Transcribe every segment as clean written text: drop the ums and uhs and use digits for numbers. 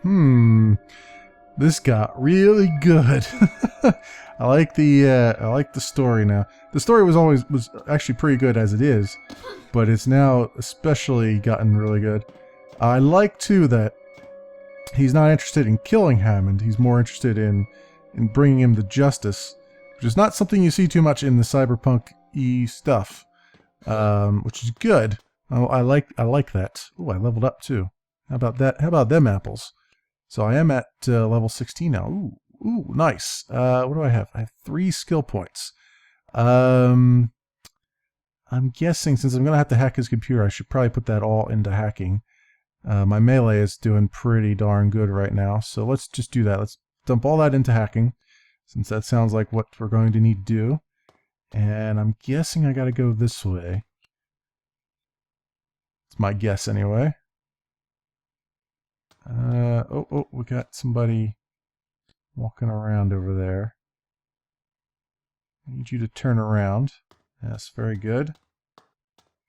This got really good. I like the story now. The story was actually pretty good as it is, but it's now especially gotten really good. I like too that he's not interested in killing Hammond. He's more interested in bringing him to justice, which is not something you see too much in the cyberpunk-y stuff, which is good. I like that. Ooh, I leveled up too. How about that? How about them apples? So I am at level 16 now. Ooh, nice. What do I have? I have 3 skill points. I'm guessing since I'm going to have to hack his computer, I should probably put that all into hacking. My melee is doing pretty darn good right now, so let's just do that. Let's dump all that into hacking, since that sounds like what we're going to need to do. And I'm guessing I got to go this way. It's my guess anyway. Oh, we got somebody walking around over there. I need you to turn around. Yes, very good.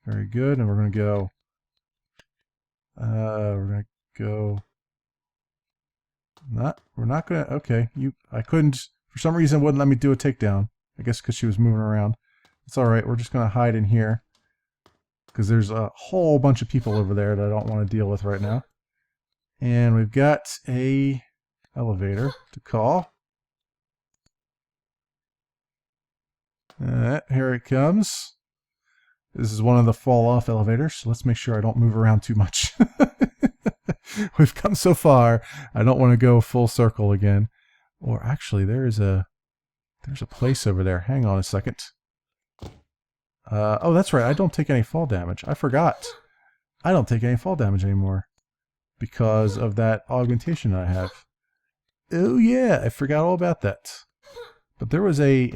Very good, and we're going to go... we're not going to... Okay, I couldn't... For some reason, it wouldn't let me do a takedown. I guess because she was moving around. It's alright, we're just going to hide in here. Because there's a whole bunch of people over there that I don't want to deal with right now. And we've got a elevator to call. Here it comes. This is one of the fall-off elevators, so let's make sure I don't move around too much. We've come so far, I don't want to go full circle again. Or actually, there's a place over there. Hang on a second. Oh, that's right, I don't take any fall damage. I forgot. I don't take any fall damage anymore. Because of that augmentation I have. Oh yeah, I forgot all about that. But there was a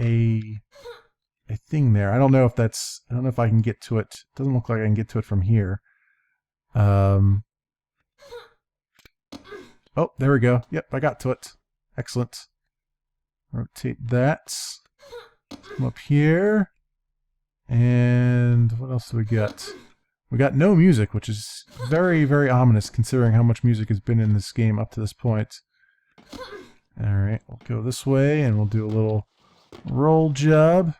thing there. I don't know if I can get to it. It doesn't look like I can get to it from here. Oh, there we go. Yep, I got to it. Excellent. Rotate that. Come up here. And what else do we got? We got no music, which is very, very ominous considering how much music has been in this game up to this point. Alright, we'll go this way and we'll do a little roll job.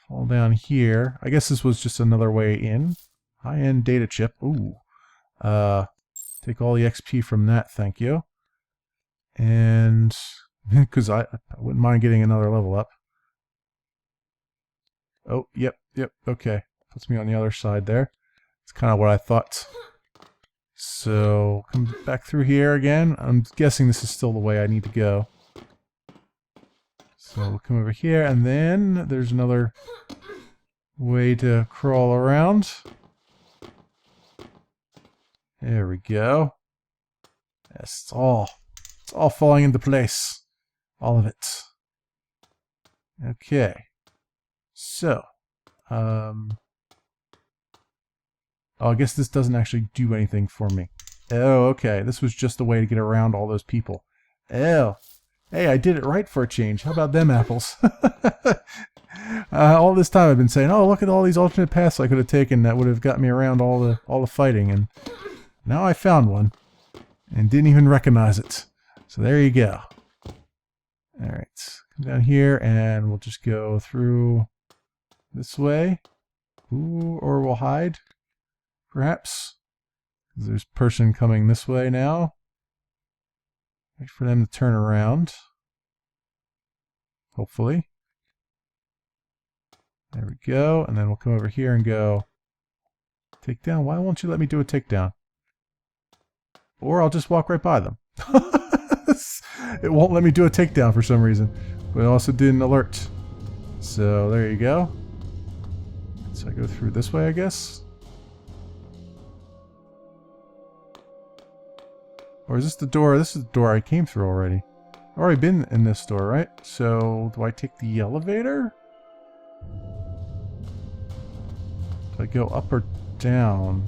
Fall down here. I guess this was just another way in. High-end data chip. Ooh. Take all the XP from that, thank you. And because I wouldn't mind getting another level up. Oh, yep, okay. Puts me on the other side there. It's kind of what I thought. So, come back through here again. I'm guessing this is still the way I need to go. So, we'll come over here, and then there's another way to crawl around. There we go. Yes, it's all falling into place. All of it. Okay. So, oh, I guess this doesn't actually do anything for me. Oh, okay. This was just a way to get around all those people. Oh. Hey, I did it right for a change. How about them apples? All this time I've been saying, oh, look at all these alternate paths I could have taken that would have got me around all the fighting, and now I found one and didn't even recognize it. So there you go. Alright. Come down here and we'll just go through this way. Ooh, or we'll hide. Perhaps. There's a person coming this way now. Wait for them to turn around. Hopefully. There we go. And then we'll come over here and go takedown. Why won't you let me do a takedown? Or I'll just walk right by them. It won't let me do a takedown for some reason. But it also didn't alert. So there you go. So I go through this way, I guess. Or is this the door? This is the door I came through already. I've already been in this door, right? So, do I take the elevator? Do I go up or down?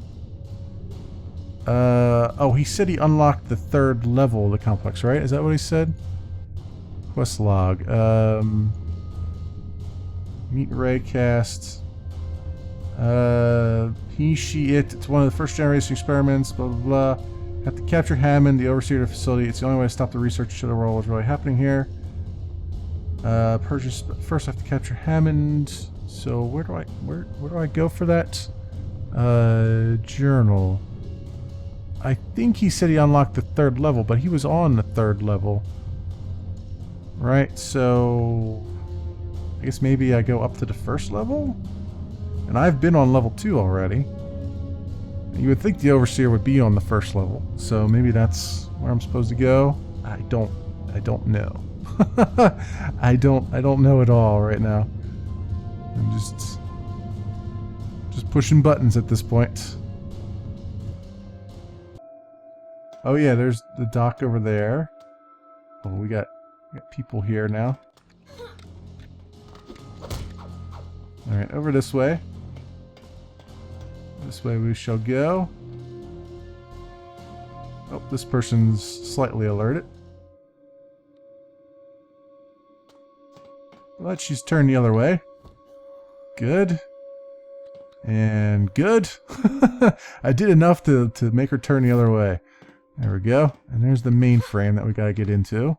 Oh, he said he unlocked the 3rd level of the complex, right? Is that what he said? Quest log. Meet Raycast. He, she, it. It's one of the first generation experiments, blah, blah, blah. Have to capture Hammond, the overseer of the facility. It's the only way to stop the research should the roll what's really happening here. Purchase. First, I have to capture Hammond. So where do I go for that? Journal. I think he said he unlocked the 3rd level, but he was on the 3rd level. Right, so I guess maybe I go up to the 1st level? And I've been on level 2 already. You would think the overseer would be on the 1st level, so maybe that's where I'm supposed to go. I don't know. I don't know at all right now. I'm just pushing buttons at this point. Oh yeah, there's the dock over there. Oh, we got people here now. Alright, over this way. This way we shall go. Oh, this person's slightly alerted. But she's turned the other way. Good. And good. I did enough to make her turn the other way. There we go. And there's the mainframe that we gotta get into.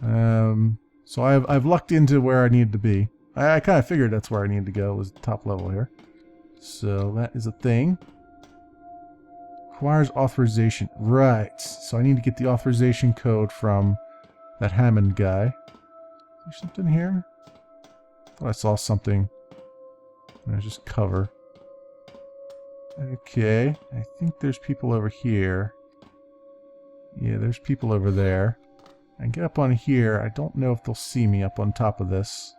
So I've lucked into where I need to be. I kind of figured that's where I needed to go, was the top level here. So that is a thing. Requires authorization. Right. So I need to get the authorization code from that Hammond guy. Is there something here? I thought I saw something. There's just cover. Okay. I think there's people over here. Yeah, there's people over there. I can get up on here. I don't know if they'll see me up on top of this.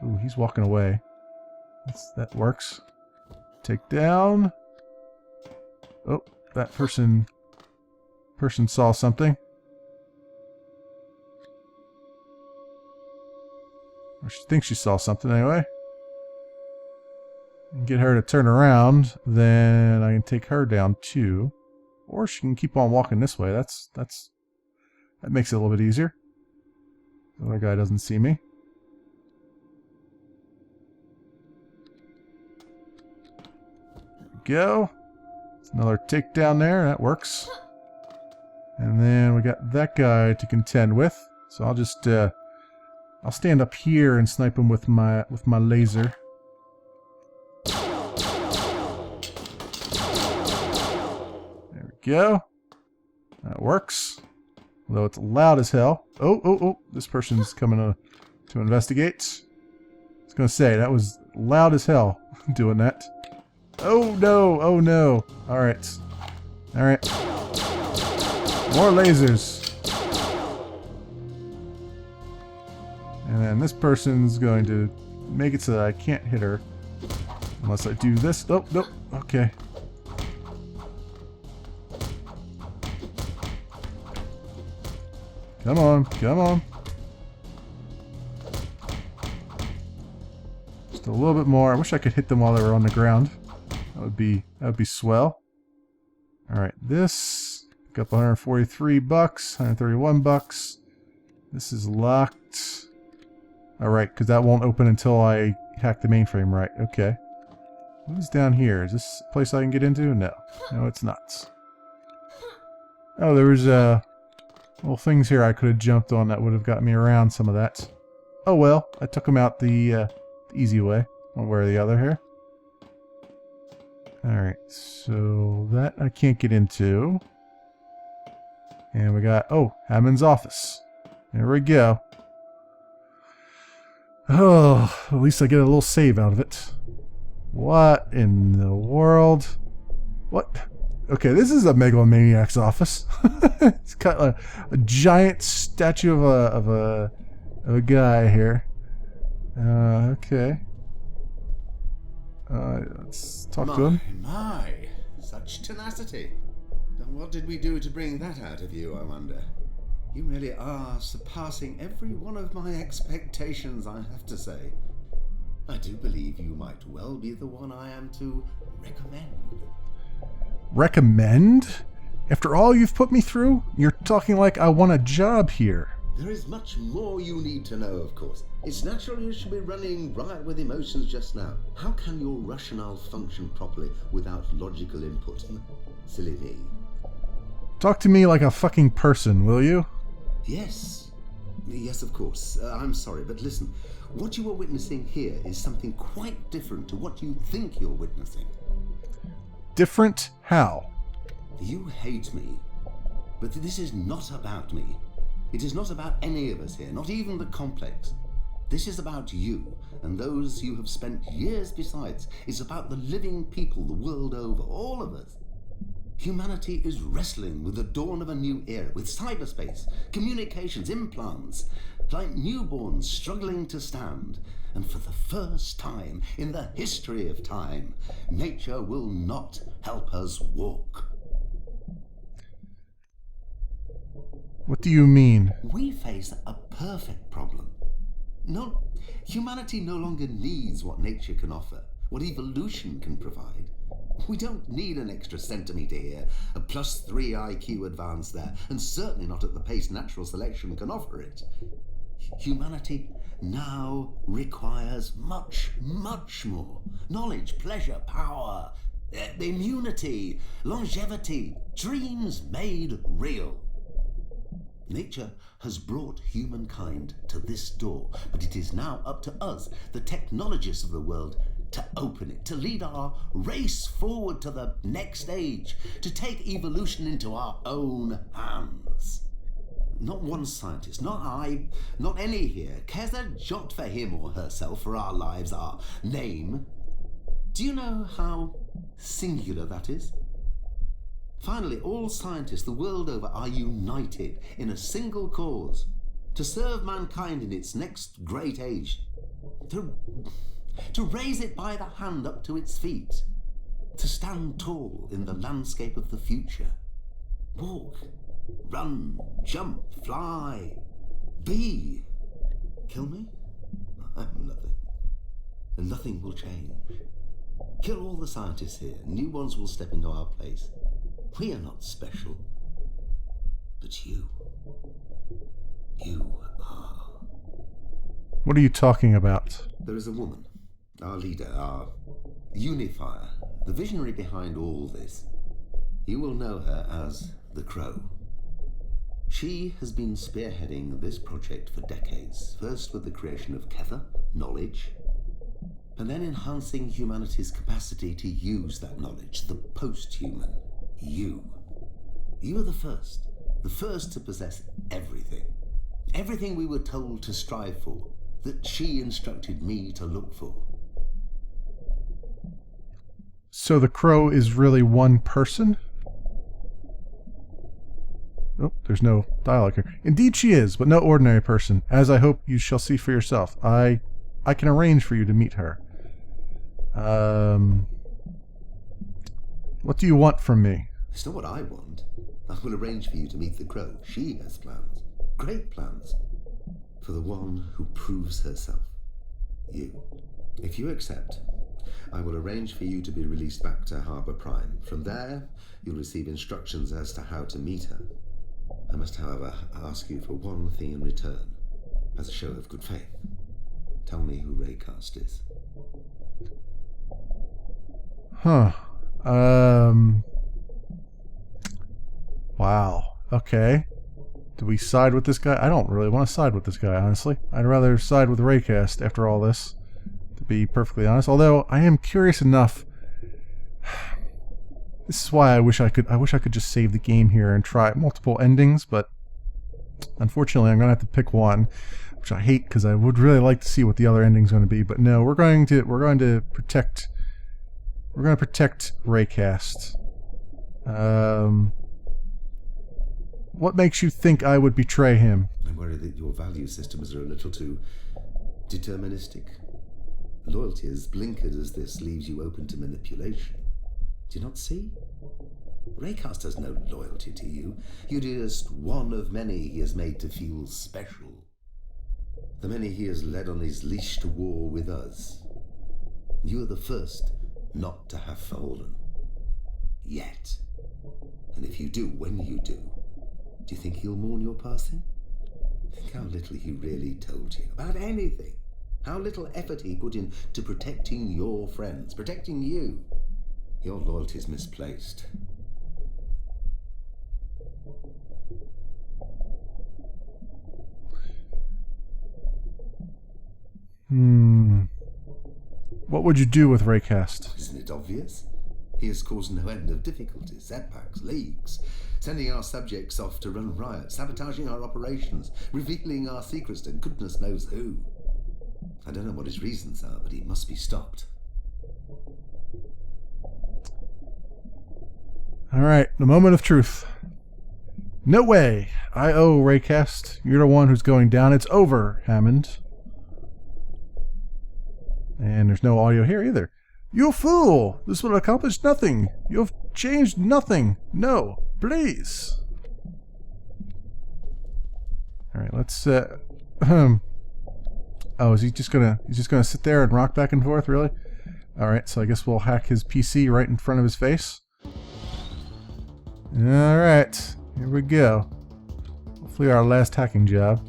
Ooh, he's walking away. That works. Take down. Oh, that person saw something. Or she thinks she saw something anyway. And get her to turn around, then I can take her down too. Or she can keep on walking this way. That makes it a little bit easier. The other guy doesn't see me. Go. It's another takedown there. That works. And then we got that guy to contend with. So I'll just I'll stand up here and snipe him with my laser. There we go. That works. Although it's loud as hell. Oh! This person's coming to investigate. I was gonna say that was loud as hell doing that. Oh no! Oh no! Alright. Alright. More lasers. And then this person's going to make it so that I can't hit her. Unless I do this. Oh, nope. Okay. Come on. Come on. Just a little bit more. I wish I could hit them while they were on the ground. That would be swell. Alright, this pick up 143 bucks, 131 bucks. This is locked. Alright, because that won't open until I hack the mainframe, right? Okay. What is down here? Is this a place I can get into? No. No, it's not. Oh, there was little things here I could have jumped on that would have got me around some of that. Oh well, I took them out the easy way, one way or the other here. Alright, so that I can't get into. And we got, oh, Hammond's office. There we go. Oh, at least I get a little save out of it. What in the world? What? Okay, this is a megalomaniac's office. It's got a giant statue of a guy here. Okay. Let's talk to him. My, such tenacity. And what did we do to bring that out of you, I wonder? You really are surpassing every one of my expectations, I have to say. I do believe you might well be the one I am to recommend. Recommend? After all you've put me through? You're talking like I want a job here. There is much more you need to know, of course. It's natural you should be running riot with emotions just now. How can your rationale function properly without logical input? Silly me. Talk to me like a fucking person, will you? Yes. Yes, of course. I'm sorry, but listen. What you are witnessing here is something quite different to what you think you're witnessing. Different how? You hate me. But this is not about me. It is not about any of us here, not even the complex. This is about you and those you have spent years besides. It's about the living people the world over, all of us. Humanity is wrestling with the dawn of a new era, with cyberspace, communications, implants, like newborns struggling to stand. And for the first time in the history of time, nature will not help us walk. What do you mean? We face a perfect problem. No, humanity no longer needs what nature can offer, what evolution can provide. We don't need an extra centimetre here, a +3 IQ advance there, and certainly not at the pace natural selection can offer it. Humanity now requires much, much more. Knowledge, pleasure, power, immunity, longevity, dreams made real. Nature has brought humankind to this door, but it is now up to us, the technologists of the world, to open it, to lead our race forward to the next age, to take evolution into our own hands. Not one scientist, not I, not any here, cares a jot for him or herself, for our lives, our name. Do you know how singular that is? Finally, all scientists the world over are united in a single cause, to serve mankind in its next great age, to raise it by the hand up to its feet, to stand tall in the landscape of the future. Walk, run, jump, fly, be. Kill me? I'm nothing. And nothing will change. Kill all the scientists here. New ones will step into our place. We are not special. But you are. What are you talking about? There is a woman, our leader, our unifier, the visionary behind all this. You will know her as the Crow. She has been spearheading this project for decades, first with the creation of Kether, knowledge, and then enhancing humanity's capacity to use that knowledge, the post-human, you. You are the first to possess everything. Everything we were told to strive for, that she instructed me to look for. So the Crow is really one person? Oh, there's no dialogue here. Indeed she is, but no ordinary person, as I hope you shall see for yourself. I can arrange for you to meet her. What do you want from me? It's not what I want. I will arrange for you to meet the Crow. She has plans. Great plans. For the one who proves herself. You. If you accept, I will arrange for you to be released back to Harbour Prime. From there, you'll receive instructions as to how to meet her. I must, however, ask you for one thing in return, as a show of good faith. Tell me who Raycast is. Huh. Wow. Okay. Do we side with this guy? I don't really want to side with this guy, honestly. I'd rather side with Raycast after all this, to be perfectly honest. Although, I am curious enough. This is why I wish I could just save the game here and try multiple endings, but unfortunately I'm going to have to pick one, which I hate because I would really like to see what the other ending's going to be. But no, we're going to protect Raycast. What makes you think I would betray him? I'm worried that your value systems are a little too deterministic. Loyalty as blinkered as this leaves you open to manipulation. Do you not see? Raycast has no loyalty to you. You're just one of many he has made to feel special. The many he has led on his leash to war with us. You are the first not to have fallen. Yet. And if you do, when you do you think he'll mourn your passing? Think how little he really told you about anything. How little effort he put into protecting your friends, protecting you. Your loyalty's misplaced. What would you do with Raycast? Isn't it obvious? He has caused no end of difficulties, setbacks, leaks, sending our subjects off to run riots, sabotaging our operations, revealing our secrets to goodness knows who. I don't know what his reasons are, but he must be stopped. Alright, the moment of truth. No way! I owe Raycast. You're the one who's going down. It's over, Hammond. And there's no audio here either. You fool! This will accomplish nothing. You've changed nothing. No, please. All right, let's. Oh, is he just gonna? He's just gonna sit there and rock back and forth, really? All right, so I guess we'll hack his PC right in front of his face. All right, here we go. Hopefully, our last hacking job.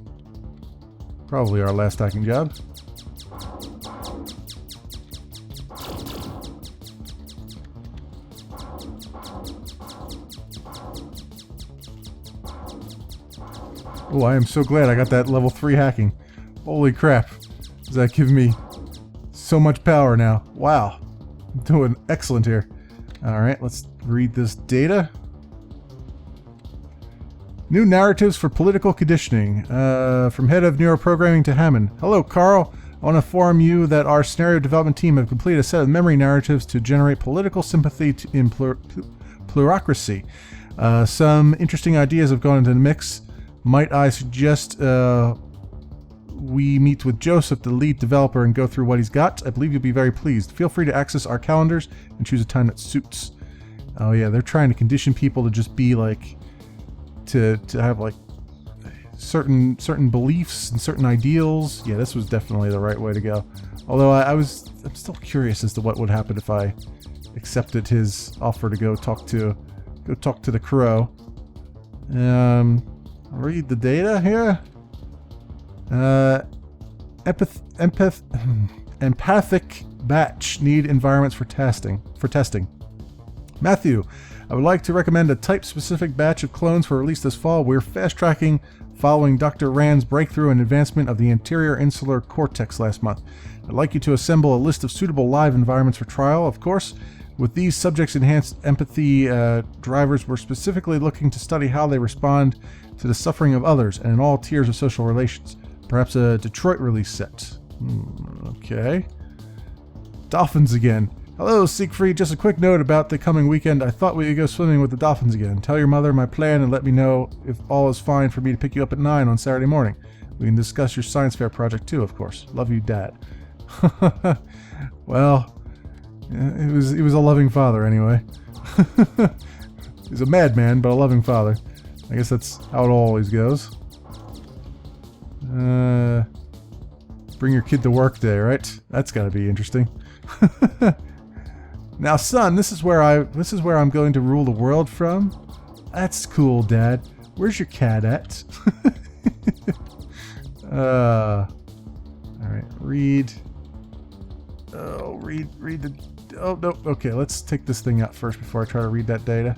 Probably our last hacking job. Oh, I am so glad I got that level 3 hacking. Holy crap. Does that give me so much power now? Wow. I'm doing excellent here. Alright, let's read this data. New narratives for political conditioning. From head of neuroprogramming to Hammond. Hello, Carl. I want to inform you that our scenario development team have completed a set of memory narratives to generate political sympathy in plurocracy. Some interesting ideas have gone into the mix. Might I suggest we meet with Joseph, the lead developer, and go through what he's got? I believe you'll be very pleased. Feel free to access our calendars and choose a time that suits. Oh yeah, they're trying to condition people to just be like, to have like certain beliefs and certain ideals. Yeah, this was definitely the right way to go. Although I'm still curious as to what would happen if I accepted his offer to go talk to the crow. Read the data here. Empathic batch need environments for testing. Matthew, I would like to recommend a type-specific batch of clones for release this fall. We're fast-tracking following Dr. Rand's breakthrough and advancement of the anterior insular cortex last month. I'd like you to assemble a list of suitable live environments for trial, of course. With these subjects-enhanced empathy drivers, we're specifically looking to study how they respond to the suffering of others and in all tiers of social relations. Perhaps a Detroit release set. Okay. Dolphins again. Hello, Siegfried. Just a quick note about the coming weekend. I thought we could go swimming with the dolphins again. Tell your mother my plan and let me know if all is fine for me to pick you up at 9 on Saturday morning. We can discuss your science fair project too, of course. Love you, Dad. Well, he was a loving father anyway. He's a madman, but a loving father. I guess that's how it always goes. Bring your kid to work day, right? That's got to be interesting. Now, son, this is where I'm going to rule the world from. That's cool, Dad. Where's your cat at? All right, read. Oh, read the. Oh no. Okay, let's take this thing out first before I try to read that data.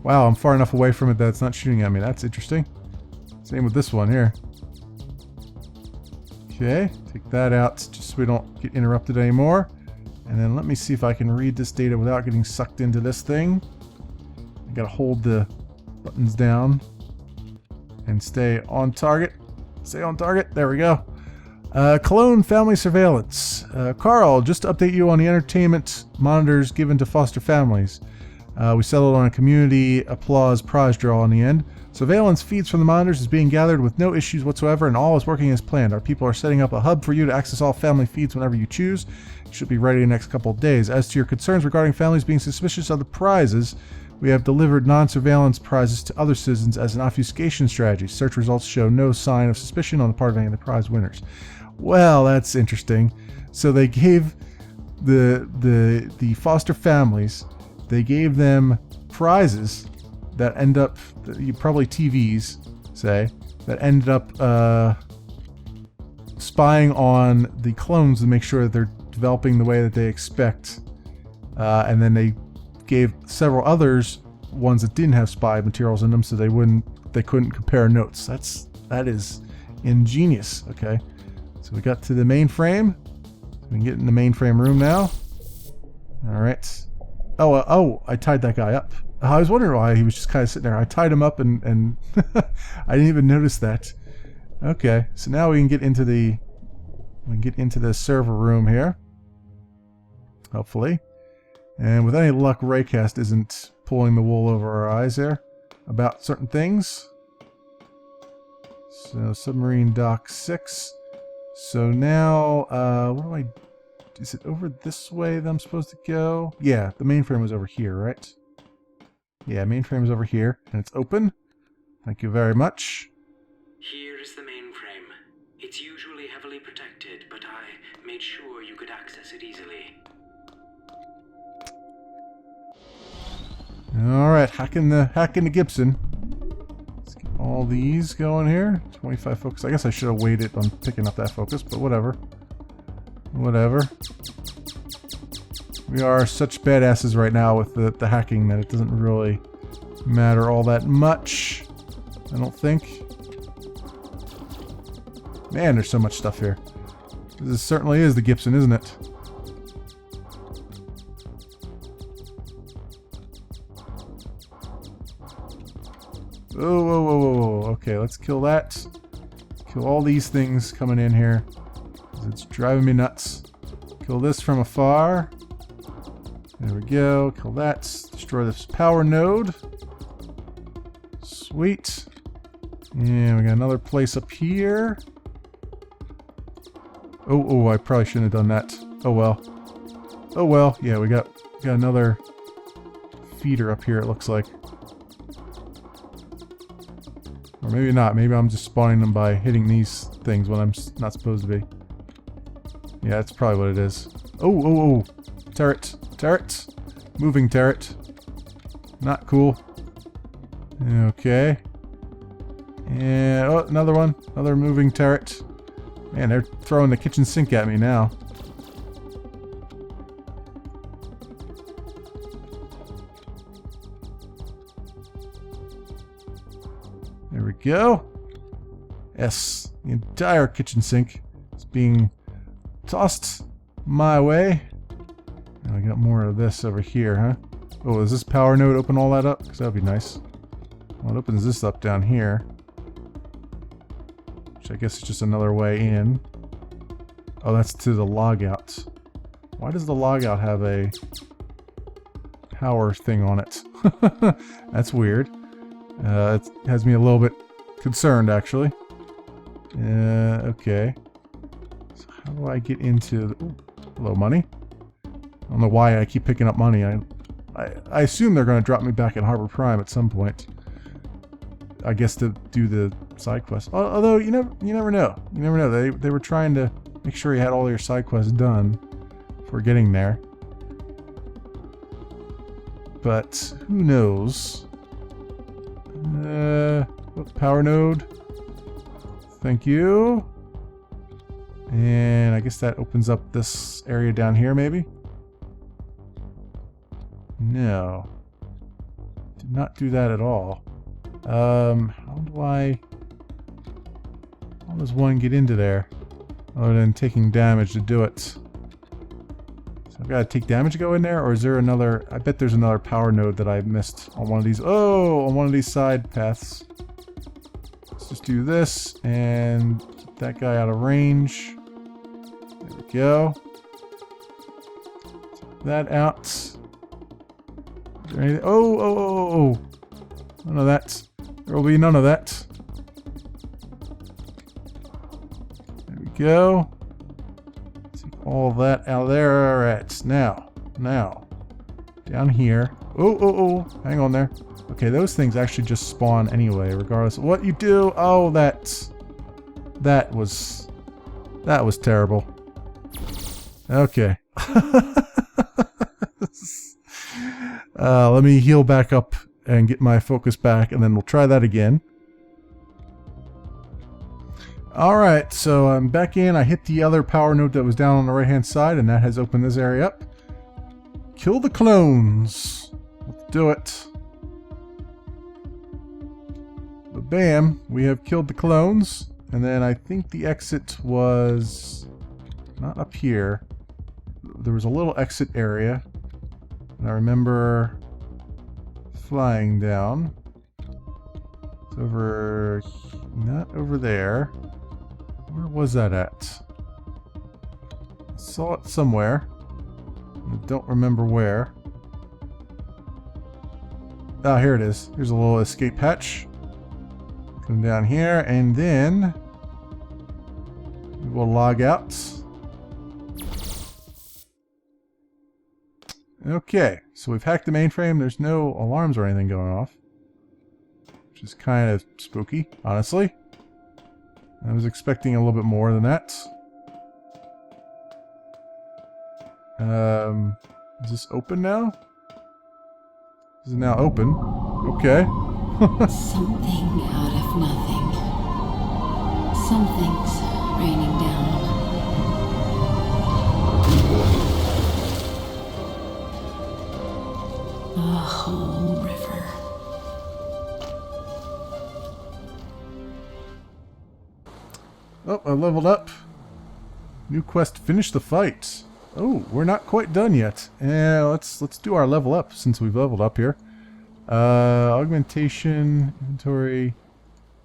Wow, I'm far enough away from it that it's not shooting at me. That's interesting. Same with this one here. Okay, take that out just so we don't get interrupted anymore. And then let me see if I can read this data without getting sucked into this thing. I gotta hold the buttons down and stay on target. Stay on target. There we go. Cologne family surveillance. Carl, just to update you on the entertainment monitors given to foster families. We settled on a community applause prize draw in the end. Surveillance feeds from the monitors is being gathered with no issues whatsoever, and all is working as planned. Our people are setting up a hub for you to access all family feeds whenever you choose. It should be ready in the next couple of days. As to your concerns regarding families being suspicious of the prizes, we have delivered non-surveillance prizes to other citizens as an obfuscation strategy. Search results show no sign of suspicion on the part of any of the prize winners. Well, that's interesting. So they gave the foster families, they gave them prizes that end up, probably TVs, say, that ended up spying on the clones to make sure that they're developing the way that they expect. And then they gave several others ones that didn't have spy materials in them, so they couldn't compare notes. That is ingenious. Okay, so we got to the mainframe. We can get in the mainframe room now. All right. Oh, I tied that guy up. I was wondering why he was just kind of sitting there. I tied him up and I didn't even notice that. Okay, so now we can get into the server room here. Hopefully. And with any luck, Raycast isn't pulling the wool over our eyes there about certain things. So submarine dock 6. So now, is it over this way that I'm supposed to go? Yeah, the mainframe was over here, right? Yeah, mainframe is over here, and it's open. Thank you very much. Here is the mainframe. It's usually heavily protected, but I made sure you could access it easily. Alright, hacking the Gibson. Let's get all these going here. 25 focus. I guess I should have waited on picking up that focus, but whatever. Whatever. We are such badasses right now with the hacking that it doesn't really matter all that much. I don't think. Man, there's so much stuff here. This certainly is the Gibson, isn't it? Oh, whoa, whoa, whoa, whoa. Okay, let's kill that. Kill all these things coming in here. It's driving me nuts. Kill this from afar. There we go. Kill that. Destroy this power node. Sweet. And we got another place up here. Oh, I probably shouldn't have done that. Oh well. Oh well. Yeah, we got another feeder up here, it looks like. Or maybe not. Maybe I'm just spawning them by hitting these things when I'm not supposed to be. Yeah, that's probably what it is. Oh. Turret. Turret. Moving turret. Not cool. Okay. And, oh, another one. Another moving turret. Man, they're throwing the kitchen sink at me now. There we go. Yes, the entire kitchen sink is being tossed my way. And I got more of this over here, huh? Oh, does this power node open all that up? Because that would be nice. Well, it opens this up down here. Which I guess is just another way in. Oh, that's to the logout. Why does the logout have a power thing on it? That's weird. It has me a little bit concerned, actually. Okay. So how do I get into the... Ooh, hello, money. I don't know why I keep picking up money. I assume they're going to drop me back at Harbor Prime at some point. I guess to do the side quest. Although you never know. You never know. They were trying to make sure you had all your side quests done before getting there. But who knows? Power node. Thank you. And I guess that opens up this area down here, maybe? No. Did not do that at all. How does one get into there? Other than taking damage to do it. So I've got to take damage to go in there, or is there another... I bet there's another power node that I missed on one of these... Oh! On one of these side paths. Let's just do this, and keep that guy out of range. There we go. Take that out. Is there anything... Oh! None of that. There will be none of that. There we go. Take all that out of there. Alright, now. Down here. Oh. Hang on there. Okay, those things actually just spawn anyway, regardless of what you do. Oh, that was terrible. Okay. Let me heal back up and get my focus back, and then we'll try that again. Alright, so I'm back in. I hit the other power node that was down on the right-hand side, and that has opened this area up. Kill the clones. Let's do it. But bam, we have killed the clones. And then I think the exit was not up here. There was a little exit area. And I remember flying down. It's over... not over there. Where was that at? I saw it somewhere. I don't remember where. Ah, here it is. Here's a little escape hatch. Come down here, and then we'll log out. Okay, so we've hacked the mainframe. There's no alarms or anything going off, which is kind of spooky, honestly. I was expecting a little bit more than that. Is this open now? Is it now open? Okay. Something out of nothing. Something's raining down. A whole river. Oh, I leveled up. New quest, finish the fight. Oh, we're not quite done yet. Let's do our level up since we've leveled up here. Augmentation, inventory.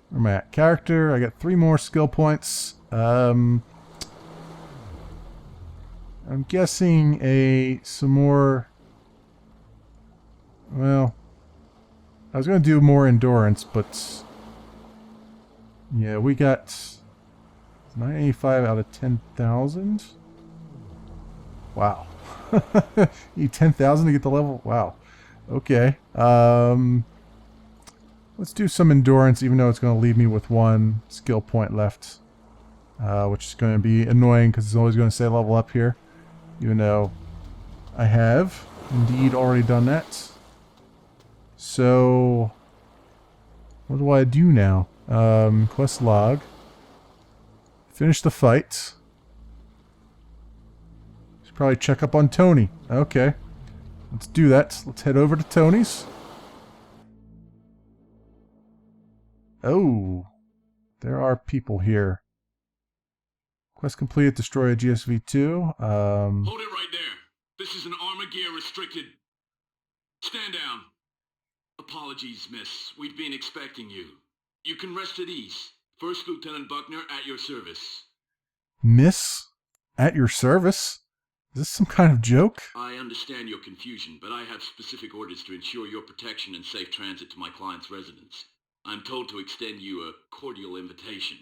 Where am I at? Character. I got 3 more skill points. I'm guessing some more. Well, I was going to do more endurance, but yeah, we got 985 out of 10,000. Wow. Need 10,000 to get the level? Wow. Okay. Let's do some endurance, even though it's going to leave me with 1 skill point left. Which is going to be annoying because it's always going to say level up here. Even though I have indeed already done that. So, what do I do now? Quest log. Finish the fight. Should probably check up on Tony. Okay. Let's do that. Let's head over to Tony's. Oh. There are people here. Quest completed. Destroy a GSV-2. Hold it right there. This is an armor gear restricted. Stand down. Apologies, miss. We've been expecting you. You can rest at ease. First Lieutenant Buckner at your service. Miss? At your service? Is this some kind of joke? I understand your confusion, but I have specific orders to ensure your protection and safe transit to my client's residence. I'm told to extend you a cordial invitation.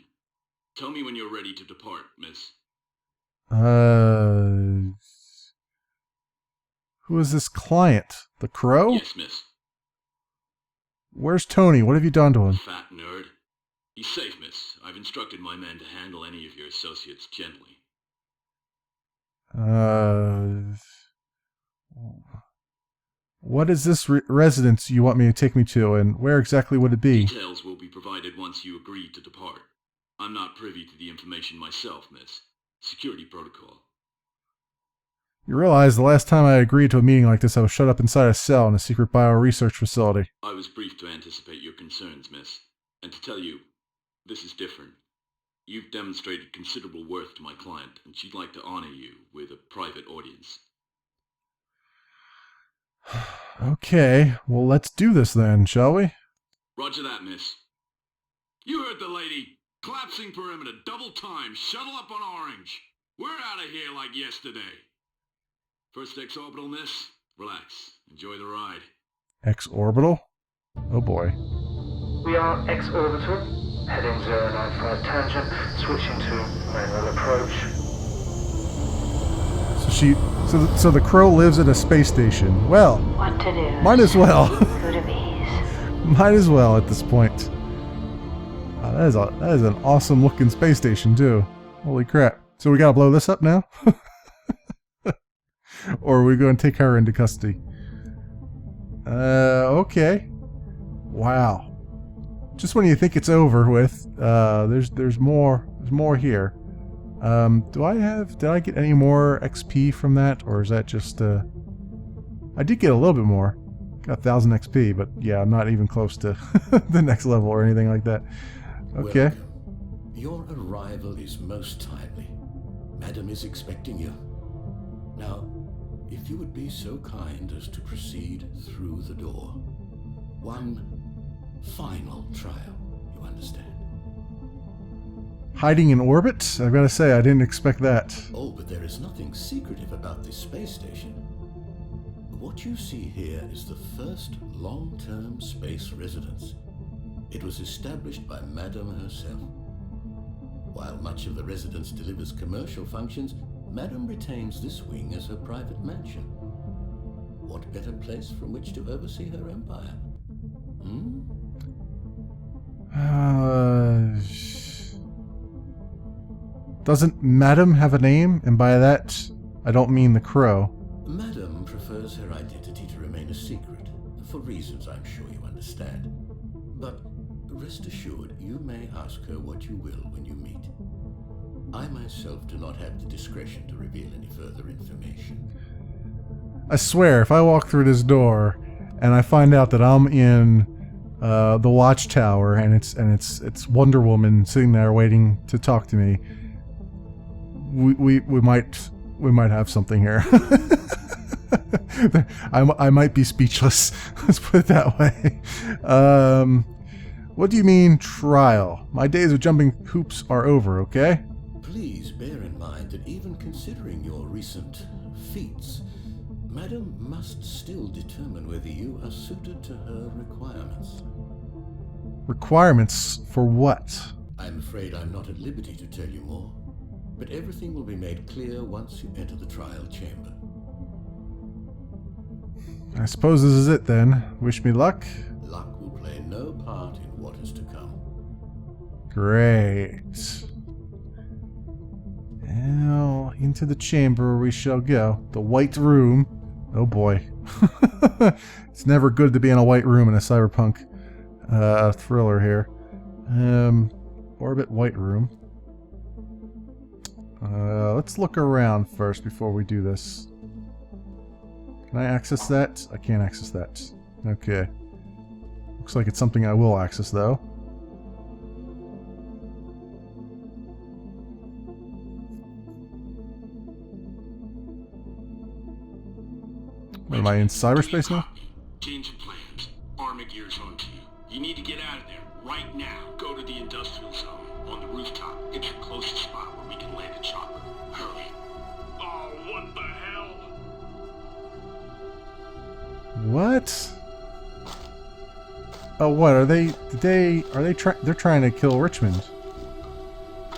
Tell me when you're ready to depart, miss. Who is this client? The Crow? Yes, miss. Where's Tony? What have you done to him? Fat nerd. He's safe, miss. I've instructed my men to handle any of your associates gently. What is this residence you want me to take me to, and where exactly would it be? Details will be provided once you agree to depart. I'm not privy to the information myself, miss. Security protocol. You realize the last time I agreed to a meeting like this, I was shut up inside a cell in a secret bio-research facility. I was briefed to anticipate your concerns, miss. And to tell you, this is different. You've demonstrated considerable worth to my client, and she'd like to honor you with a private audience. Okay, well let's do this then, shall we? Roger that, miss. You heard the lady. Collapsing perimeter, double time, shuttle up on orange. We're out of here like yesterday. First X-orbital, miss. Relax. Enjoy the ride. X-orbital? Oh boy. We are X-orbital, heading 095 tangent, switching to manual approach. So the Crow lives at a space station. Well, What to do? might as well. Go to bees. Might as well at this point. That is an awesome looking space station too. Holy crap. So we gotta blow this up now? Or are we going to take her into custody? Okay. Wow. Just when you think it's over with, there's more. There's more here. Did I get any more XP from that, or is that just I did get a little bit more. Got 1,000 XP, but yeah, I'm not even close to the next level or anything like that. Okay. Welcome. Your arrival is most timely. Madam is expecting you. Now, if you would be so kind as to proceed through the door. One final trial, you understand? Hiding in orbit? I've got to say, I didn't expect that. Oh, but there is nothing secretive about this space station. What you see here is the first long-term space residence. It was established by Madam herself. While much of the residence delivers commercial functions, Madam retains this wing as her private mansion. What better place from which to oversee her empire? Doesn't Madam have a name? And by that, I don't mean the crow. Madam prefers her identity to remain a secret, for reasons I'm sure you understand. But rest assured, you may ask her what you will when you meet. I myself do not have the discretion to reveal any further information. I swear, if I walk through this door and I find out that I'm in the watchtower and it's Wonder Woman sitting there waiting to talk to me, we might have something here. I might be speechless. Let's put it that way. What do you mean, trial? My days of jumping hoops are over, okay? Please bear in mind that even considering your recent feats, Madam must still determine whether you are suited to her requirements. Requirements for what? I'm afraid I'm not at liberty to tell you more, but everything will be made clear once you enter the trial chamber. I suppose this is it then. Wish me luck. Luck will play no part in what is to come. Great. Now, into the chamber we shall go. The White Room. Oh boy. It's never good to be in a white room in a cyberpunk thriller here. Orbit White Room. Let's look around first before we do this. Can I access that? I can't access that. Okay. Looks like it's something I will access though. What, am I in cyberspace now? Change of plans. Armor gear's on to you. You need to get out of there right now. Go to the industrial zone on the rooftop. It's the closest spot where we can land a chopper. Hurry. Oh, what the hell? What? Oh, what are they? They're trying to kill Richmond.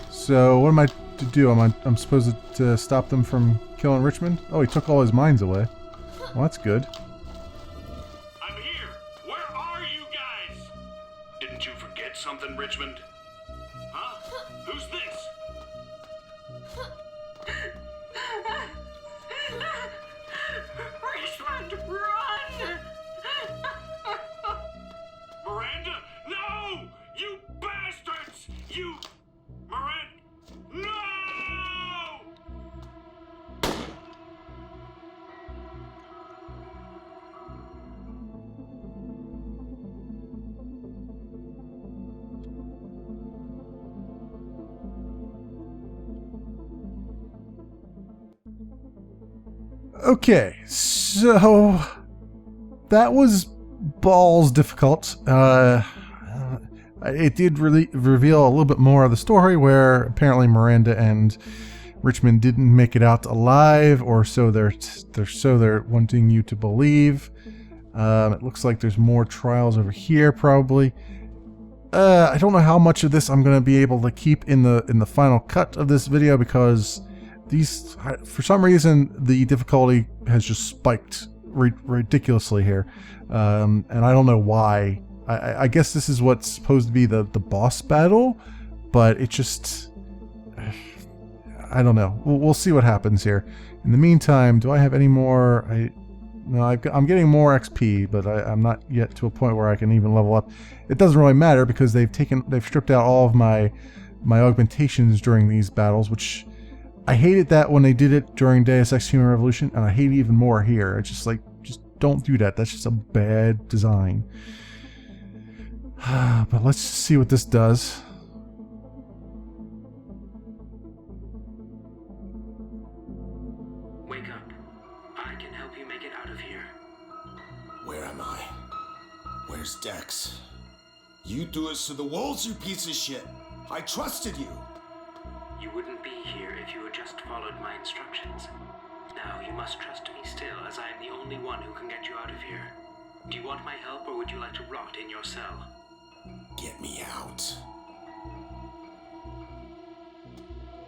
So what am I to do? I'm supposed to stop them from killing Richmond? Oh, he took all his mines away. Well, that's good. I'm here. Where are you guys? Didn't you forget something, Richmond? Huh? Who's this? Richmond, run! Miranda, no! You bastards! You... Miranda, no! Okay, so that was balls difficult. It did really reveal a little bit more of the story, where apparently Miranda and Richmond didn't make it out alive, or so they're wanting you to believe. It looks like there's more trials over here, probably. I don't know how much of this I'm going to be able to keep in the final cut of this video, because these, for some reason, the difficulty has just spiked ridiculously here, and I don't know why. I guess this is what's supposed to be the boss battle, but it just, I don't know. We'll see what happens here. In the meantime, do I have any more? No, I'm getting more XP, but I'm not yet to a point where I can even level up. It doesn't really matter because they've stripped out all of my augmentations during these battles, which I hated that when they did it during Deus Ex Human Revolution, and I hate it even more here. It's just like, just don't do that. That's just a bad design. But let's see what this does. Wake up. I can help you make it out of here. Where am I? Where's Dex? You threw us to the wolves, you piece of shit! I trusted you! You wouldn't be here if you had just followed my instructions. Now you must trust me still, as I am the only one who can get you out of here. Do you want my help, or would you like to rot in your cell? Get me out.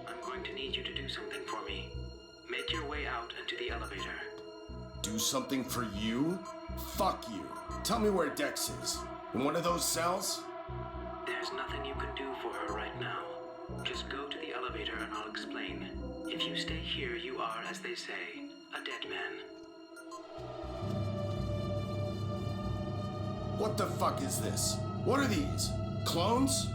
I'm going to need you to do something for me. Make your way out into the elevator. Do something for you? Fuck you. Tell me where Dex is. In one of those cells? There's nothing you can do for her right now. Just go to the elevator and I'll explain. If you stay here, you are, as they say, a dead man. What the fuck is this? What are these? Clones?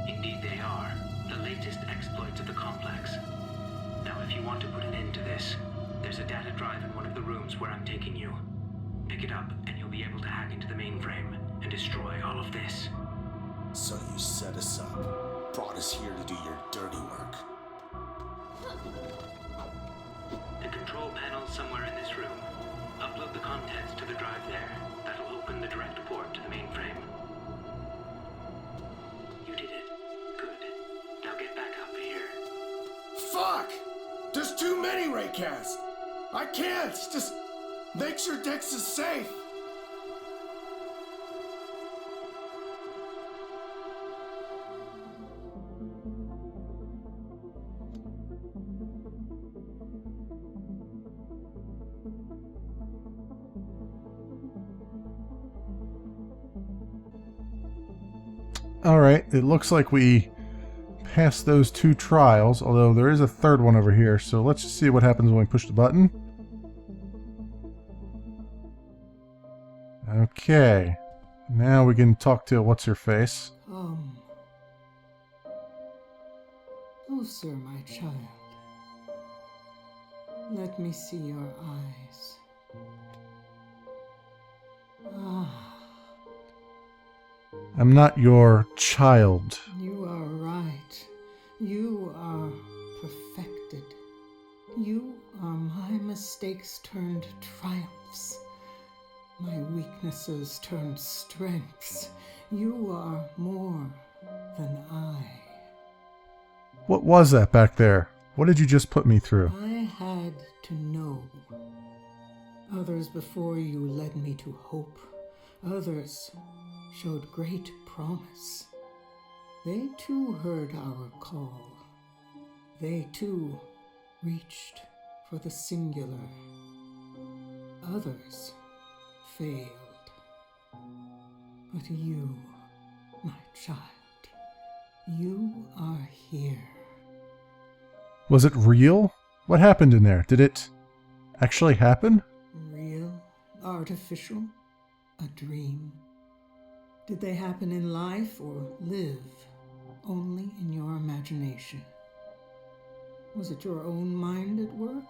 Indeed they are. The latest exploits of the complex. Now if you want to put an end to this, there's a data drive in one of the rooms where I'm taking you. Pick it up and you'll be able to hack into the mainframe and destroy all of this. So you set us up. Brought us here to do your dirty work. The control panel's somewhere in this room. Upload the contents to the drive there. That'll open the direct port to the mainframe. You did it. Good. Now get back up here. Fuck! There's too many Raycasts! I can't! Just make sure Dex is safe! Alright, it looks like we passed those 2 trials, although there is a third one over here, so let's just see what happens when we push the button. Okay, now we can talk to what's-her-face. Come. Closer, my child. Let me see your eyes. Ah. I'm not your child. You are right. You are perfected. You are my mistakes turned triumphs. My weaknesses turned strengths. You are more than I. What was that back there? What did you just put me through? I had to know. Others before you led me to hope. Others showed great promise. They too heard our call. They too reached for the singular. Others failed. But you, my child, you are here. Was it real? What happened in there? Did it actually happen? Real? Artificial? A dream? Did they happen in life or live only in your imagination? Was it your own mind at work?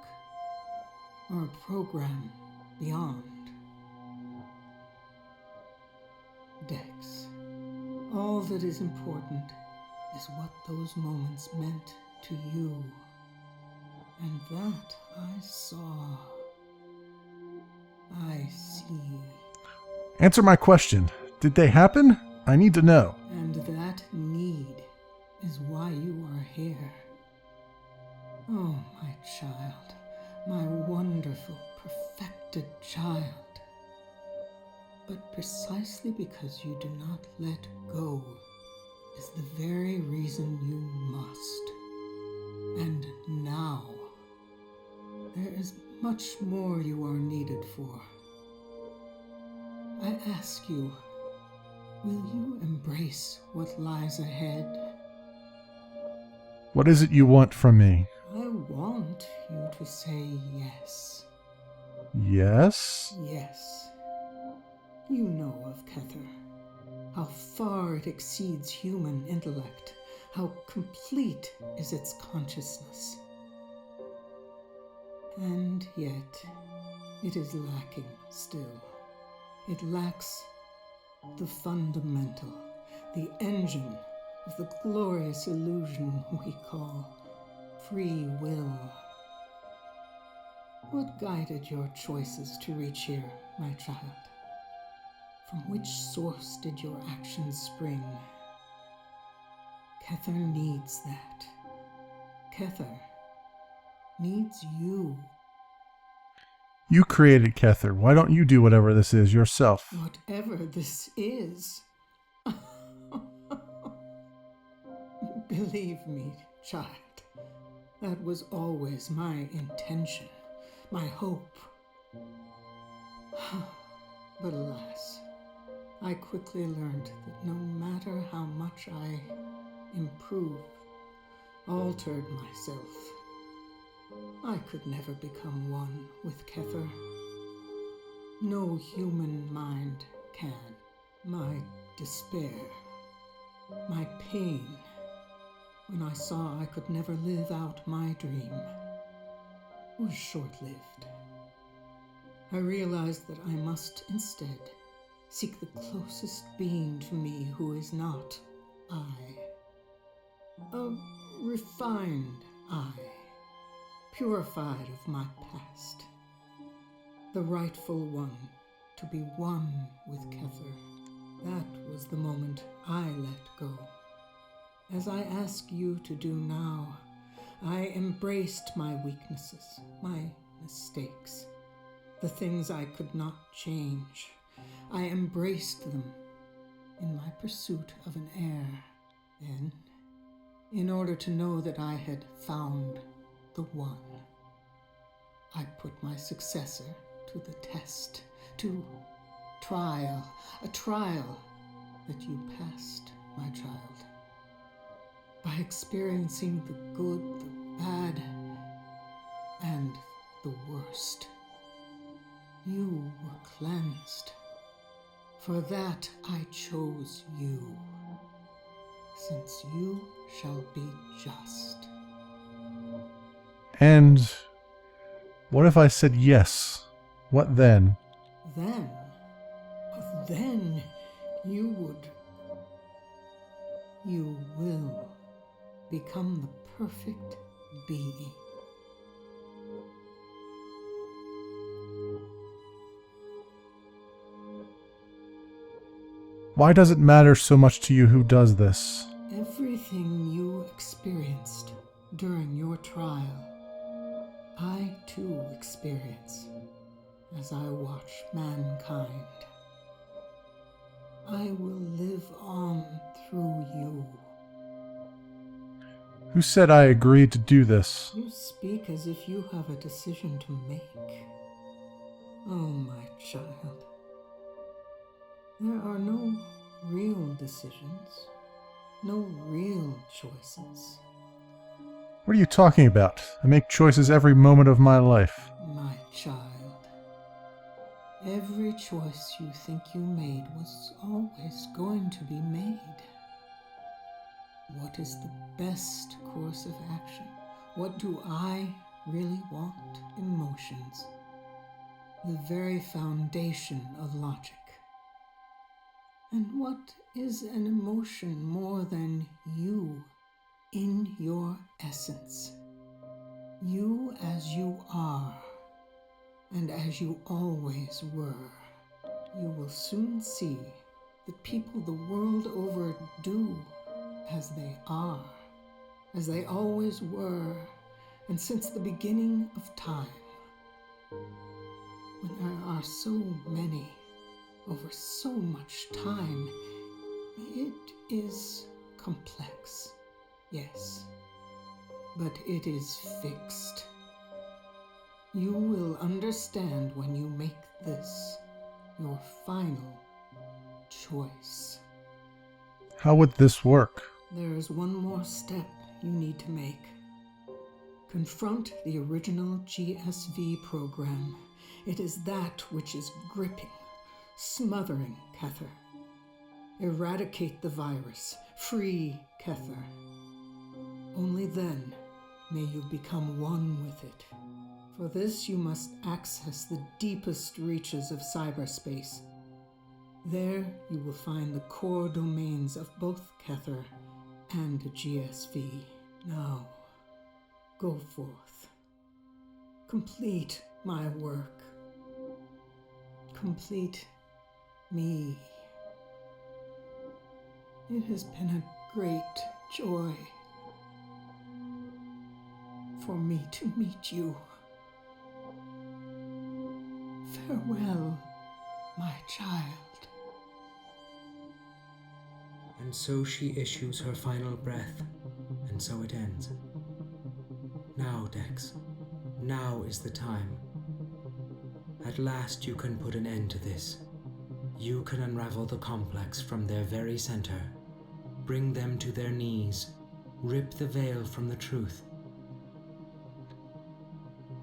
Or a program beyond? Dex, all that is important is what those moments meant to you. And that I saw. I see. Answer my question. Did they happen? I need to know. And that need is why you are here. Oh, my child, my wonderful, perfected child. But precisely because you do not let go is the very reason you must. And now, there is much more you are needed for. I ask you, will you embrace what lies ahead? What is it you want from me? I want you to say yes. Yes? Yes. You know of Kether. How far it exceeds human intellect. How complete is its consciousness. And yet, it is lacking still. It lacks the fundamental, the engine of the glorious illusion we call free will. What guided your choices to reach here, my child? From which source did your actions spring? Kether needs that. Kether needs you. You created Kether. Why don't you do whatever this is yourself? Whatever this is. Believe me, child, that was always my intention, my hope. But alas, I quickly learned that no matter how much I improved, altered myself, I could never become one with Kether. No human mind can. My despair, my pain, when I saw I could never live out my dream, was short-lived. I realized that I must instead seek the closest being to me who is not I. A refined I, purified of my past. The rightful one to be one with Kether. That was the moment I let go. As I ask you to do now, I embraced my weaknesses, my mistakes, the things I could not change. I embraced them in my pursuit of an heir. Then, in order to know that I had found the one, I put my successor to the test, to trial, a trial that you passed, my child. By experiencing the good, the bad, and the worst, you were cleansed. For that I chose you, since you shall be just. And what if I said yes? What then? Then you will become the perfect being. Why does it matter so much to you who does this? Everything you experienced during your trial, I too experience as I watch mankind. I will live on through you. Who said I agreed to do this? You speak as if you have a decision to make. Oh, my child. There are no real decisions, no real choices. What are you talking about? I make choices every moment of my life. My child, every choice you think you made was always going to be made. What is the best course of action? What do I really want? Emotions. The very foundation of logic. And what is an emotion more than you in your essence? You as you are, and as you always were. You will soon see that people the world over do as they are, as they always were, and since the beginning of time. When there are so many, over so much time, it is complex, yes, but it is fixed. You will understand when you make this your final choice. How would this work? There is one more step you need to make. Confront the original GSV program. It is that which is gripping, smothering Kether. Eradicate the virus. Free Kether. Only then may you become one with it. For this you must access the deepest reaches of cyberspace. There you will find the core domains of both Kether and GSV. Now, go forth. Complete my work. Complete me. It has been a great joy for me to meet you. Farewell, my child. And so she issues her final breath, and so it ends. Now, Dex, now is the time. At last you can put an end to this. You can unravel the complex from their very center, bring them to their knees, rip the veil from the truth.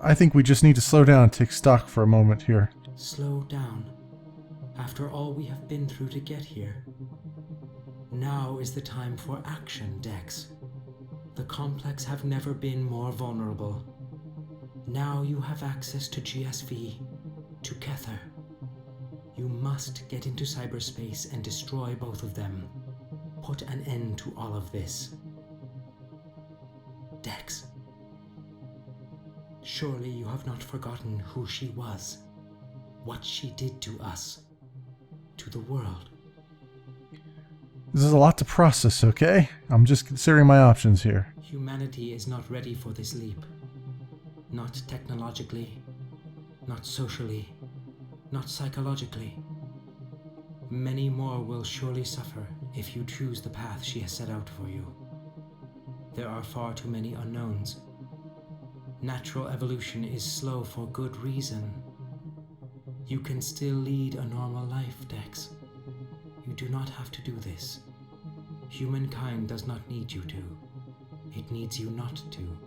I think we just need to slow down and take stock for a moment here. Slow down. After all we have been through to get here. Now is the time for action, Dex. The complex have never been more vulnerable. Now you have access to GSV, to Kether. You must get into cyberspace and destroy both of them. Put an end to all of this. Dex. Surely you have not forgotten who she was, what she did to us, to the world. This is a lot to process, okay? I'm just considering my options here. Humanity is not ready for this leap. Not technologically, not socially, not psychologically. Many more will surely suffer if you choose the path she has set out for you. There are far too many unknowns. Natural evolution is slow for good reason. You can still lead a normal life, Dex. You do not have to do this. Humankind does not need you to. It needs you not to. You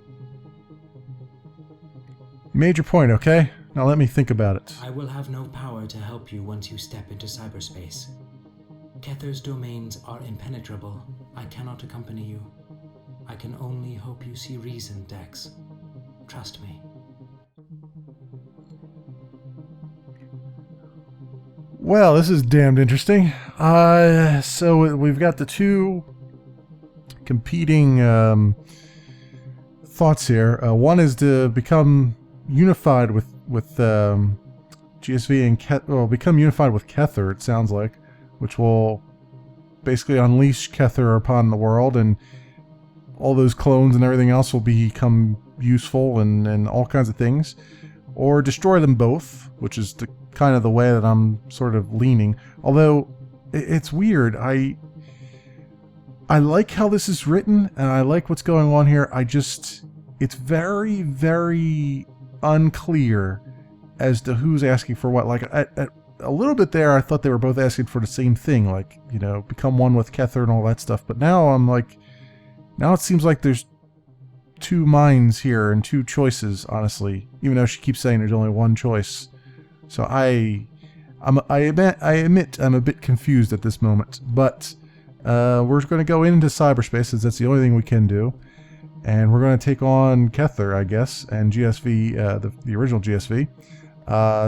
made your point, okay? Now let me think about it. I will have no power to help you once you step into cyberspace. Kether's domains are impenetrable. I cannot accompany you. I can only hope you see reason, Dex. Trust me. Well, this is damned interesting. So we've got the two competing thoughts here. One is to become unified with GSV and become unified with Kether. It sounds like, which will basically unleash Kether upon the world, and all those clones and everything else will become useful and all kinds of things, or destroy them both, which is the kind of the way that I'm sort of leaning. Although it's weird, I like how this is written and I like what's going on here. It's very, very unclear as to who's asking for what. Like at a little bit there, I thought they were both asking for the same thing, like, you know, become one with Kether and all that stuff. But now I'm like, now it seems like there's two minds here and two choices, honestly, even though she keeps saying there's only one choice. So I admit I'm a bit confused at this moment, but we're going to go into cyberspace, as that's the only thing we can do, and we're going to take on Kether, I guess, and GSV, the original GSV.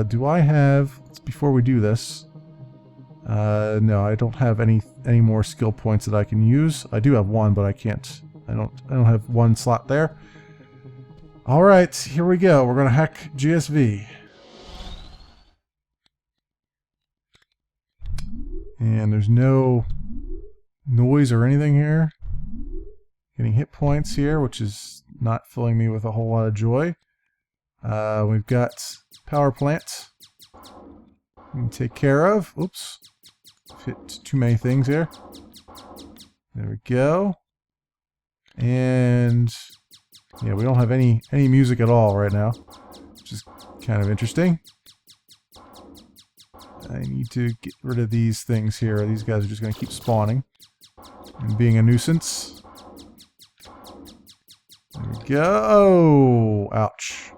Do I have, before we do this, no, I don't have any more skill points that I can use. I do have one, but I can't. I don't have one slot there. All right, here we go. We're gonna hack GSV, and there's no noise or anything here. Getting hit points here, which is not filling me with a whole lot of joy. We've got power plant we can take care of. Oops. Hit too many things here. There we go. And yeah, we don't have any music at all right now, which is kind of interesting. I need to get rid of these things here. These guys are just going to keep spawning and being a nuisance. There we go. Oh, ouch.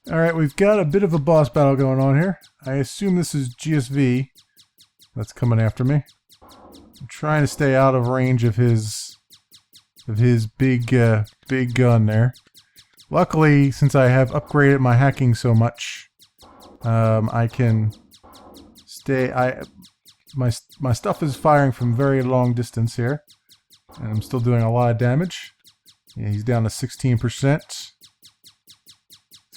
Alright, we've got a bit of a boss battle going on here. I assume this is GSV that's coming after me. I'm trying to stay out of range of his big gun there. Luckily, since I have upgraded my hacking so much, I can stay. My stuff is firing from very long distance here, and I'm still doing a lot of damage. Yeah, he's down to 16%.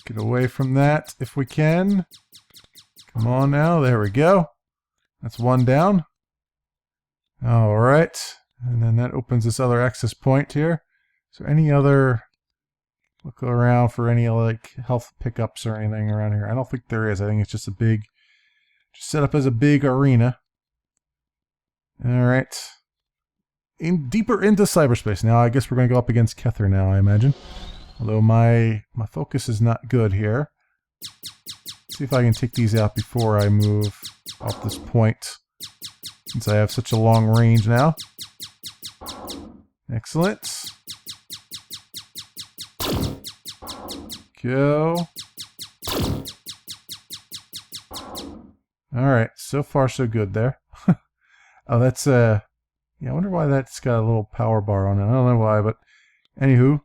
Get away from that if we can. Come on now, there we go. That's one down. Alright, and then that opens this other access point here. So any other, look around for any like health pickups or anything around here. I don't think there is. I think it's just a big, just set up as a big arena. Alright. Deeper into cyberspace. Now I guess we're going to go up against Kether now, I imagine. Although my focus is not good here. Let's see if I can take these out before I move off this point. Since I have such a long range now. Excellent. Go. Alright, so far so good there. Oh, that's yeah, I wonder why that's got a little power bar on it. I don't know why, but anywho,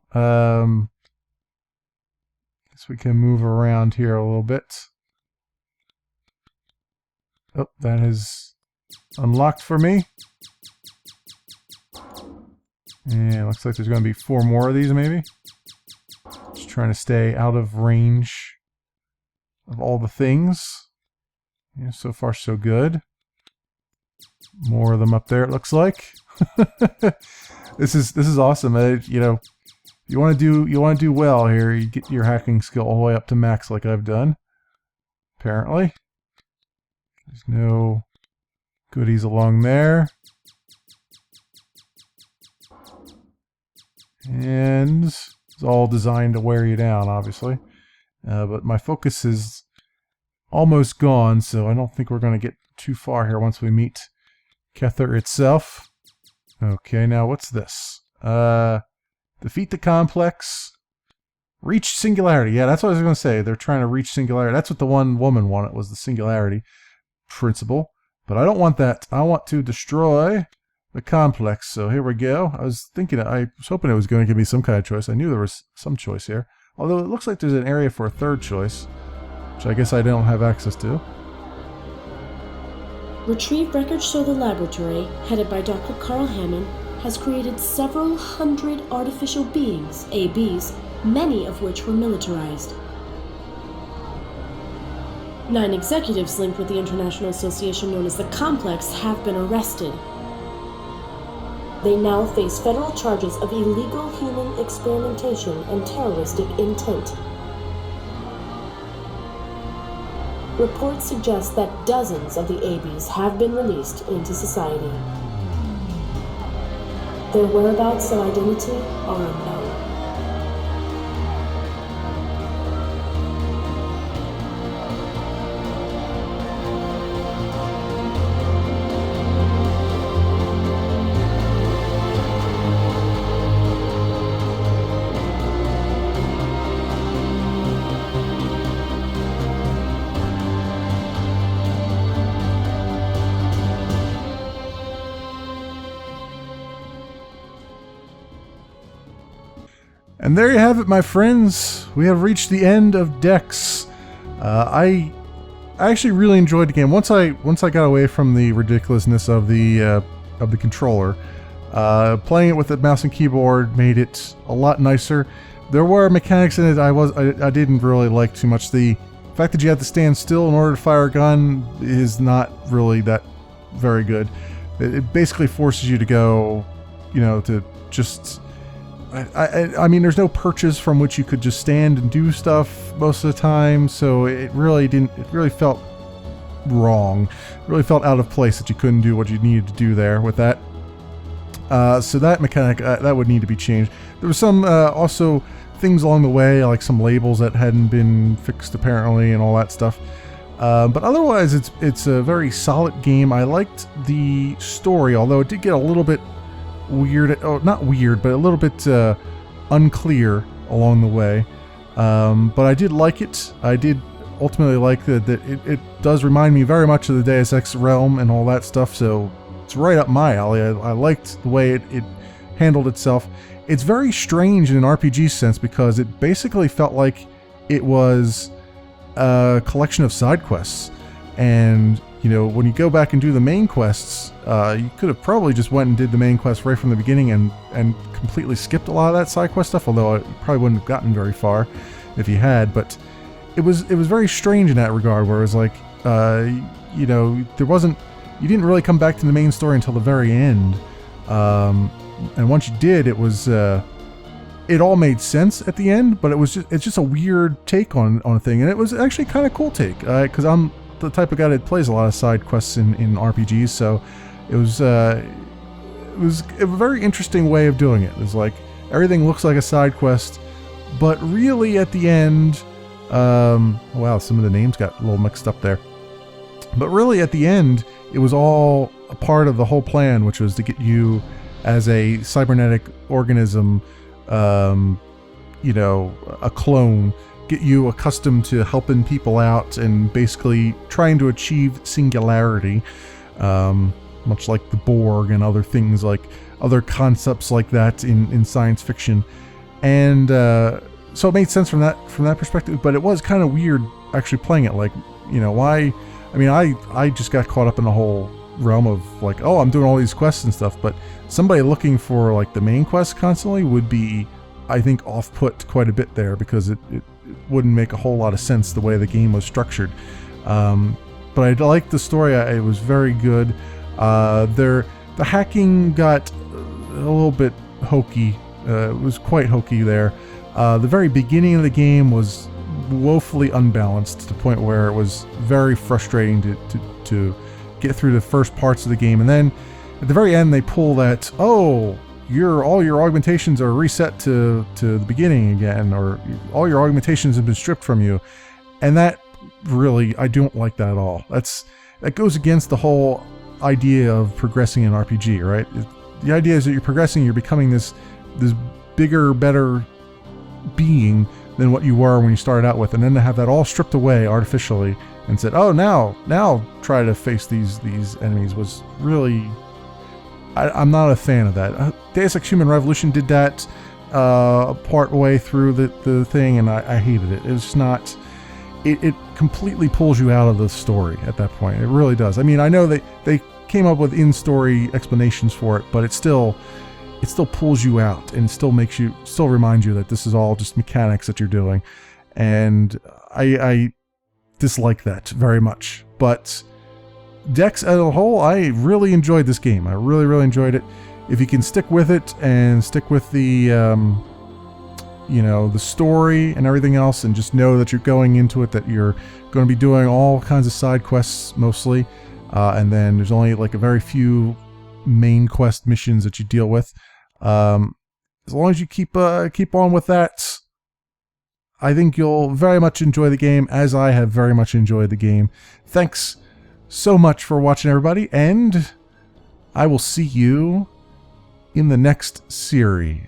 guess we can move around here a little bit. Oh, that is unlocked for me. And looks like there's going to be 4 more of these, maybe. Just trying to stay out of range of all the things. Yeah, so far so good. More of them up there, it looks like. This is awesome. You know, you want to do well here. You get your hacking skill all the way up to max, like I've done. Apparently, there's no goodies along there, and it's all designed to wear you down, obviously. But my focus is almost gone, so I don't think we're going to get too far here once we meet Kether itself. Okay, now what's this? Defeat the complex. Reach singularity. Yeah, that's what I was going to say. They're trying to reach singularity. That's what the one woman wanted, was the singularity principle. But I don't want that. I want to destroy the complex. So here we go. I was hoping it was going to give me some kind of choice. I knew there was some choice here. Although it looks like there's an area for a third choice, which I guess I don't have access to. Retrieve Records show the laboratory, headed by Dr. Carl Hammond, has created several hundred artificial beings, ABs, many of which were militarized. 9 executives linked with the international association known as the Complex have been arrested. They now face federal charges of illegal human experimentation and terroristic intent. Reports suggest that dozens of the ABs have been released into society. Their whereabouts and identity are unknown. And there you have it, my friends. We have reached the end of Dex. I actually really enjoyed the game. Once I got away from the ridiculousness of the controller, playing it with the mouse and keyboard made it a lot nicer. There were mechanics in it I didn't really like too much. The fact that you have to stand still in order to fire a gun is not really that very good. It basically forces you to go, you know, to just. I mean, there's no perches from which you could just stand and do stuff most of the time, so it really felt wrong. It really felt out of place that you couldn't do what you needed to do there with that. So that mechanic, that would need to be changed. There was some, also, things along the way, like some labels that hadn't been fixed apparently and all that stuff. But otherwise, it's a very solid game. I liked the story, although it did get a little bit weird. Oh, not weird, but a little bit unclear along the way. But I did like it. I did ultimately like that it does remind me very much of the Deus Ex realm and all that stuff, so it's right up my alley. I liked the way it handled itself. It's very strange in an RPG sense because it basically felt like it was a collection of side quests. And, you know, when you go back and do the main quests, you could have probably just went and did the main quest right from the beginning and completely skipped a lot of that side quest stuff, although I probably wouldn't have gotten very far if you had. But it was very strange in that regard, where it was like, you know, you didn't really come back to the main story until the very end. And once you did, it was, it all made sense at the end, but it's just a weird take on a thing. And it was actually kind of cool take, because I'm the type of guy that plays a lot of side quests in RPGs, so it was a very interesting way of doing it. It was like, everything looks like a side quest, but really at the end, wow, some of the names got a little mixed up there. But really at the end, it was all a part of the whole plan, which was to get you as a cybernetic organism, you know, a clone, get you accustomed to helping people out and basically trying to achieve singularity, much like the Borg and other things, like other concepts like that in science fiction. And so it made sense from that perspective, but it was kind of weird actually playing it. Like, you know, why? I mean, I just got caught up in the whole realm of like, oh, I'm doing all these quests and stuff, but somebody looking for like the main quest constantly would be, I think, off-put quite a bit there, because it wouldn't make a whole lot of sense the way the game was structured. But I liked the story. It was very good. The hacking got a little bit hokey. It was quite hokey there. The very beginning of the game was woefully unbalanced to the point where it was very frustrating to get through the first parts of the game. And then at the very end, they pull that, oh, all your augmentations are reset to the beginning again, or all your augmentations have been stripped from you. And that really, I don't like that at all. That goes against the whole idea of progressing in RPG, right? The idea is that you're progressing, you're becoming this bigger, better being than what you were when you started out with, and then to have that all stripped away artificially and said, oh, now try to face these enemies, was really, I'm not a fan of that. Deus Ex Human Revolution did that part way through the thing, and I hated it. It was not, it completely pulls you out of the story at that point. It really does. I mean, I know they came up with in-story explanations for it, but it still pulls you out, and still reminds you that this is all just mechanics that you're doing. And I dislike that very much. But Dex as a whole, I really enjoyed this game. I really, really enjoyed it. If you can stick with it and stick with the, you know, the story and everything else, and just know that you're going into it, that you're going to be doing all kinds of side quests mostly, and then there's only like a very few main quest missions that you deal with. As long as you keep on with that, I think you'll very much enjoy the game, as I have very much enjoyed the game. Thanks so much for watching, everybody, and I will see you in the next series.